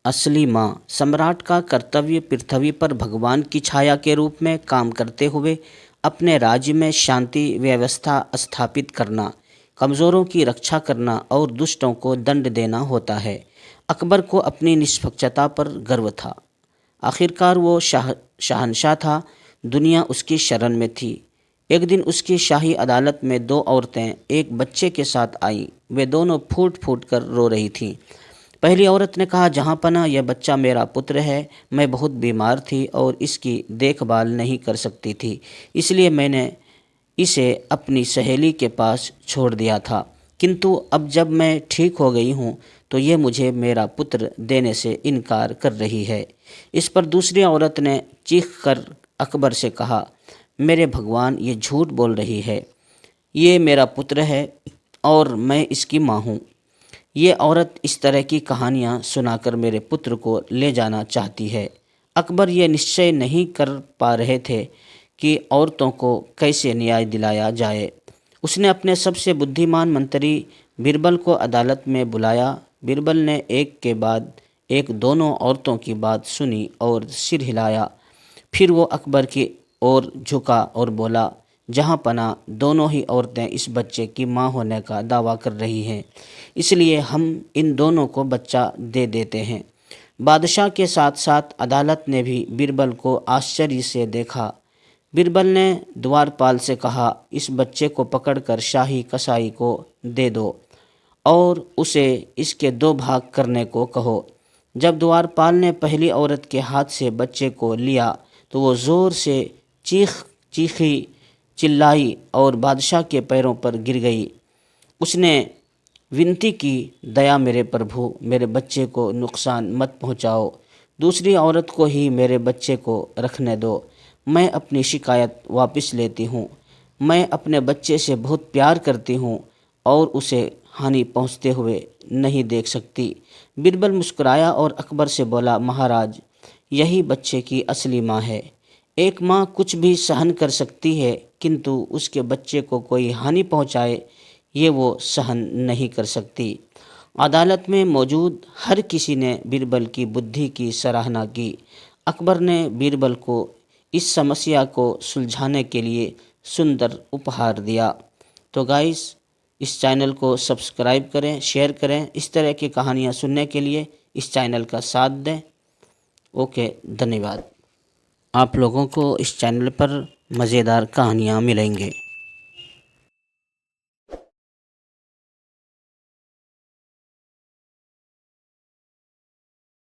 असली माँ। सम्राट का कर्तव्य पृथ्वी पर भगवान की छाया के रूप में काम करते हुए अपने राज्य में शांति व्यवस्था स्थापित करना, कमज़ोरों की रक्षा करना और दुष्टों को दंड देना होता है। अकबर को अपनी निष्पक्षता पर गर्व था। आखिरकार वो शहंशाह था, दुनिया उसकी शरण में थी। एक दिन उसकी शाही अदालत में दो औरतें एक बच्चे के साथ आईं। वे दोनों फूट फूट कर रो रही थीं। पहली औरत ने कहा, जहाँपनाह, यह बच्चा मेरा पुत्र है। मैं बहुत बीमार थी और इसकी देखभाल नहीं कर सकती थी, इसलिए मैंने इसे अपनी सहेली के पास छोड़ दिया था। किंतु अब जब मैं ठीक हो गई हूँ तो ये मुझे मेरा पुत्र देने से इनकार कर रही है। इस पर दूसरी औरत ने चीख कर अकबर से कहा, मेरे भगवान, ये झूठ बोल रही है। ये मेरा पुत्र है और मैं इसकी माँ हूँ। ये औरत इस तरह की कहानियाँ सुनाकर मेरे पुत्र को ले जाना चाहती है। अकबर ये निश्चय नहीं कर पा रहे थे कि औरतों को कैसे न्याय दिलाया जाए। उसने अपने सबसे बुद्धिमान मंत्री बीरबल को अदालत में बुलाया। बीरबल ने एक के बाद एक दोनों औरतों की बात सुनी और सिर हिलाया। फिर वो अकबर की ओर झुका और बोला, जहाँ पनाह, दोनों ही औरतें इस बच्चे की माँ होने का दावा कर रही हैं, इसलिए हम इन दोनों को बच्चा दे देते हैं। बादशाह के साथ साथ अदालत ने भी बीरबल को आश्चर्य से देखा। बीरबल ने द्वारपाल से कहा, इस बच्चे को पकड़कर शाही कसाई को दे दो और उसे इसके दो भाग करने को कहो। जब द्वारपाल ने पहली औरत के हाथ से बच्चे को लिया तो वो ज़ोर से चीखी, चिल्लाई और बादशाह के पैरों पर गिर गई। उसने विनती की, दया मेरे प्रभु, मेरे बच्चे को नुकसान मत पहुंचाओ। दूसरी औरत को ही मेरे बच्चे को रखने दो। मैं अपनी शिकायत वापस लेती हूँ। मैं अपने बच्चे से बहुत प्यार करती हूँ और उसे हानि पहुँचते हुए नहीं देख सकती। बीरबल मुस्कुराया और अकबर से बोला, महाराज, यही बच्चे की असली माँ है। एक माँ कुछ भी सहन कर सकती है, किंतु उसके बच्चे को कोई हानि पहुँचाए, ये वो सहन नहीं कर सकती। अदालत में मौजूद हर किसी ने बीरबल की बुद्धि की सराहना की। अकबर ने बीरबल को इस समस्या को सुलझाने के लिए सुंदर उपहार दिया। तो गाइस, इस चैनल को सब्सक्राइब करें, शेयर करें। इस तरह की कहानियाँ सुनने के लिए इस चैनल का साथ दें। ओके, धन्यवाद। आप लोगों को इस चैनल पर मज़ेदार कहानियाँ मिलेंगे।